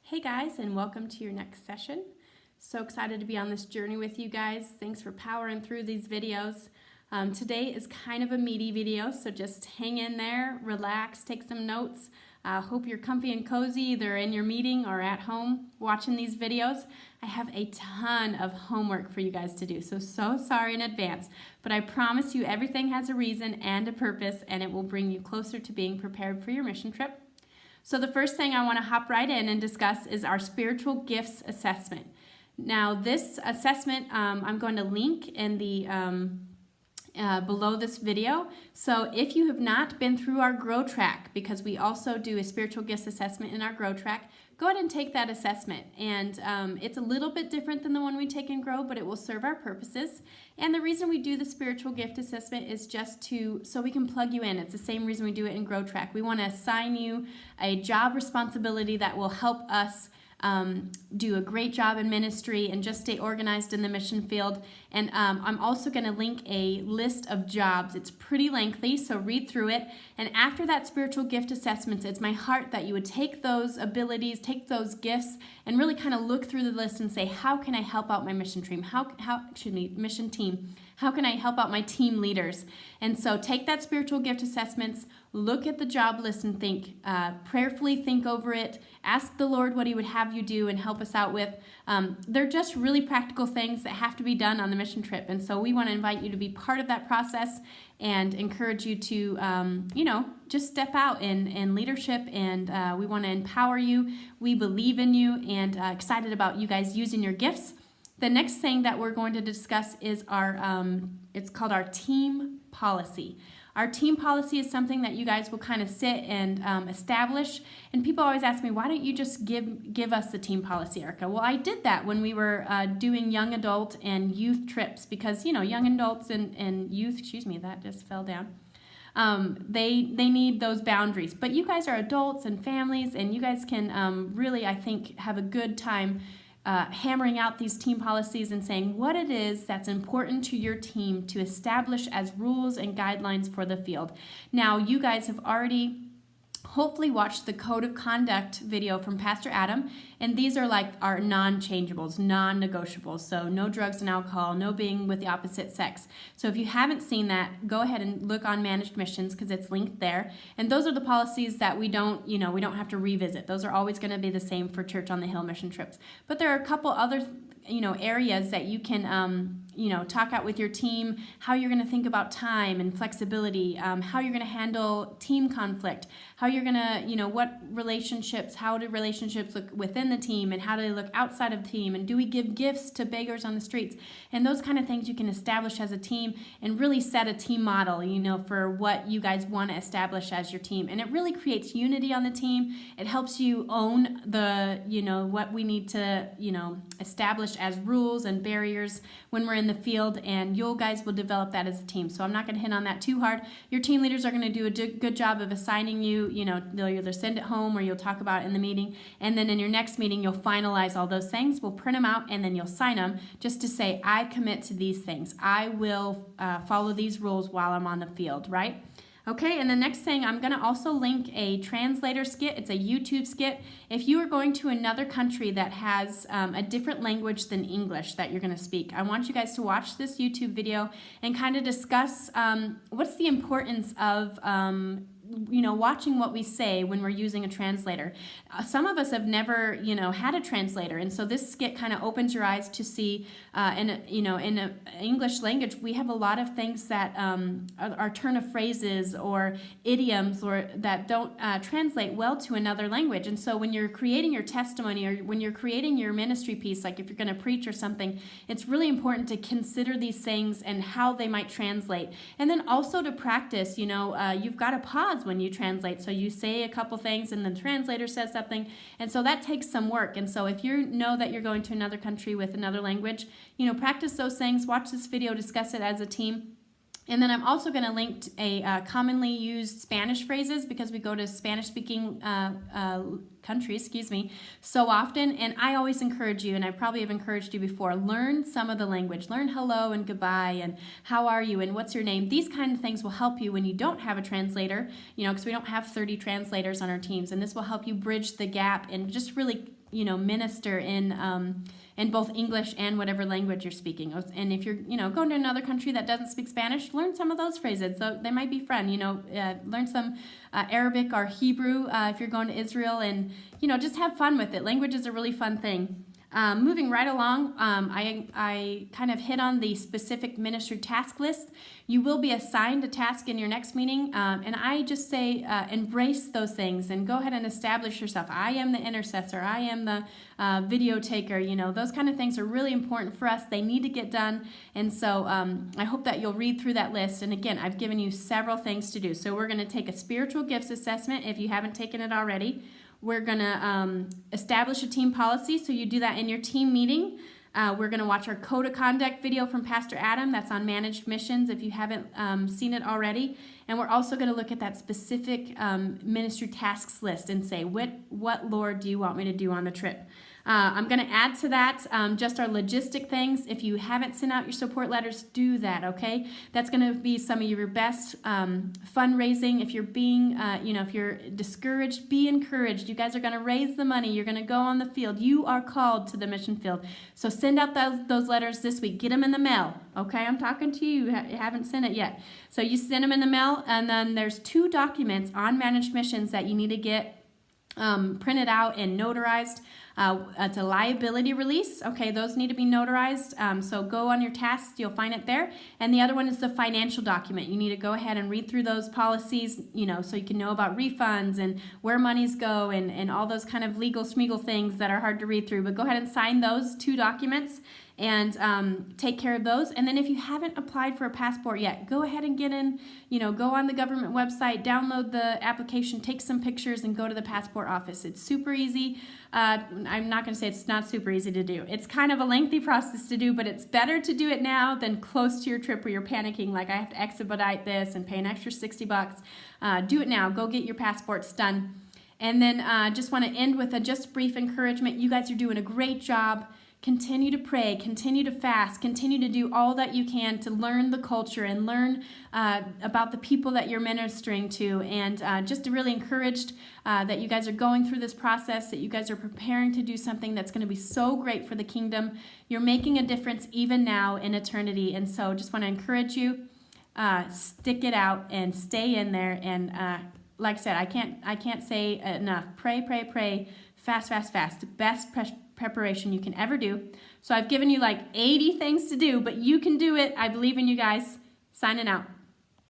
Hey guys, and welcome to your next session. So excited to be on this journey with you guys. Thanks for powering through these videos. Today is kind of a meaty video, so just hang in there, relax, take some notes. Hope you're comfy and cozy either in your meeting or at home watching these videos. I have a ton of homework for you guys to do, so sorry in advance. But I promise you everything has a reason and a purpose, and it will bring you closer to being prepared for your mission trip. So the first thing I want to hop right in and discuss is our spiritual gifts assessment. Now this assessment I'm going to link in the below this video. So if you have not been through our Grow Track, because we also do a spiritual gifts assessment in our Grow Track, go ahead and take that assessment. And it's a little bit different than the one we take in Grow, but it will serve our purposes. And the reason we do the spiritual gift assessment is just so we can plug you in. It's the same reason we do it in Grow Track. We want to assign you a job responsibility that will help us do a great job in ministry and just stay organized in the mission field. And I'm also going to link a list of jobs. It's pretty lengthy, so read through it. And after that spiritual gift assessments, it's my heart that you would take those abilities, take those gifts, and really kind of look through the list and say, how can I help out my mission team? Mission team. How can I help out my team leaders? And so take that spiritual gift assessments, look at the job list and think, prayerfully think over it, ask the Lord what He would have you do and help us out with. They're just really practical things that have to be done on the mission trip. And so we want to invite you to be part of that process and encourage you to, just step out in leadership. And we want to empower you. We believe in you and excited about you guys using your gifts. The next thing that we're going to discuss is it's called our team policy. Our team policy is something that you guys will kind of sit and establish. And people always ask me, why don't you just give us the team policy, Erica? Well, I did that when we were doing young adult and youth trips because, young adults and youth, that just fell down. They need those boundaries. But you guys are adults and families, and you guys can really, I think, have a good time hammering out these team policies and saying what it is that's important to your team to establish as rules and guidelines for the field. Now, you guys have already hopefully watched the Code of Conduct video from Pastor Adam, and these are like our non-changeables, non-negotiables. So no drugs and alcohol, no being with the opposite sex. So if you haven't seen that, go ahead and look on Managed Missions because it's linked there. And those are the policies that we don't have to revisit. Those are always going to be the same for Church on the Hill mission trips. But there are a couple other areas that you can, talk out with your team, how you're going to think about time and flexibility, how you're going to handle team conflict, how you're going to, how do relationships look within the team and how do they look outside of the team, and do we give gifts to beggars on the streets, and those kind of things you can establish as a team and really set a team model, for what you guys want to establish as your team. And it really creates unity on the team. It helps you own the, what we need to, establish as rules and barriers when we're in the field, and you guys will develop that as a team. So I'm not going to hit on that too hard. Your team leaders are going to do a good job of assigning you, they'll either send it home or you'll talk about it in the meeting, and then in your next meeting you'll finalize all those things. We'll print them out and then you'll sign them just to say, I commit to these things. I will follow these rules while I'm on the field, right? Okay, and the next thing, I'm going to also link a translator skit. It's a YouTube skit. If you are going to another country that has a different language than English that you're going to speak, I want you guys to watch this YouTube video and kind of discuss what's the importance of watching what we say when we're using a translator. Some of us have never, had a translator, and so this skit kind of opens your eyes to see, in English language, we have a lot of things that are turn of phrases or idioms or that don't translate well to another language. And so when you're creating your testimony or when you're creating your ministry piece, like if you're going to preach or something, it's really important to consider these things and how they might translate. And then also to practice, you've got to pause when you translate. So you say a couple things and the translator says something. And so that takes some work. And so if you know that you're going to another country with another language, practice those things, watch this video, discuss it as a team. And then I'm also going to link a commonly used Spanish phrases because we go to Spanish-speaking countries, so often. And I always encourage you, and I probably have encouraged you before, learn some of the language. Learn hello and goodbye and how are you and what's your name. These kind of things will help you when you don't have a translator, because we don't have 30 translators on our teams. And this will help you bridge the gap and just really minister in both English and whatever language you're speaking. And if you're, going to another country that doesn't speak Spanish, learn some of those phrases. So they might be fun, learn some Arabic or Hebrew if you're going to Israel, and, just have fun with it. Language is a really fun thing. Moving right along, I kind of hit on the specific ministry task list. You will be assigned a task in your next meeting, and I just say embrace those things and go ahead and establish yourself. I am the intercessor. I am the video taker. Those kind of things are really important for us. They need to get done, and so I hope that you'll read through that list. And again, I've given you several things to do. So we're going to take a spiritual gifts assessment if you haven't taken it already. We're going to establish a team policy, so you do that in your team meeting. We're going to watch our code of conduct video from Pastor Adam. That's on managed missions if you haven't seen it already. And we're also going to look at that specific ministry tasks list and say, what, Lord, do you want me to do on the trip? I'm going to add to that just our logistic things. If you haven't sent out your support letters, do that, okay? That's going to be some of your best fundraising. If you're being, if you're discouraged, be encouraged. You guys are going to raise the money. You're going to go on the field. You are called to the mission field. So send out those letters this week. Get them in the mail, okay? I'm talking to you. You haven't sent it yet. So you send them in the mail, and then there's 2 documents on managed missions that you need to get printed out and notarized. It's a liability release. Okay, those need to be notarized. So go on your tasks, you'll find it there. And the other one is the financial document. You need to go ahead and read through those policies, so you can know about refunds and where monies go and all those kind of legal schmeagle things that are hard to read through. But go ahead and sign those 2 documents and take care of those. And then if you haven't applied for a passport yet, go ahead and get in, go on the government website, download the application, take some pictures, and go to the passport office. It's super easy. I'm not going to say it's not super easy to do. It's kind of a lengthy process to do, but it's better to do it now than close to your trip where you're panicking, like I have to expedite this and pay an extra $60. Do it now. Go get your passports done. And then just want to end with a just brief encouragement. You guys are doing a great job. Continue to pray, continue to fast, continue to do all that you can to learn the culture and learn about the people that you're ministering to, and just really encouraged that you guys are going through this process, that you guys are preparing to do something that's going to be so great for the kingdom. You're making a difference even now in eternity, and so just want to encourage you, stick it out and stay in there. And like I said, I can't say enough. Pray, pray, pray. Fast, fast, fast. The best preparation you can ever do. So I've given you like 80 things to do, but you can do it. I believe in you guys. Signing out.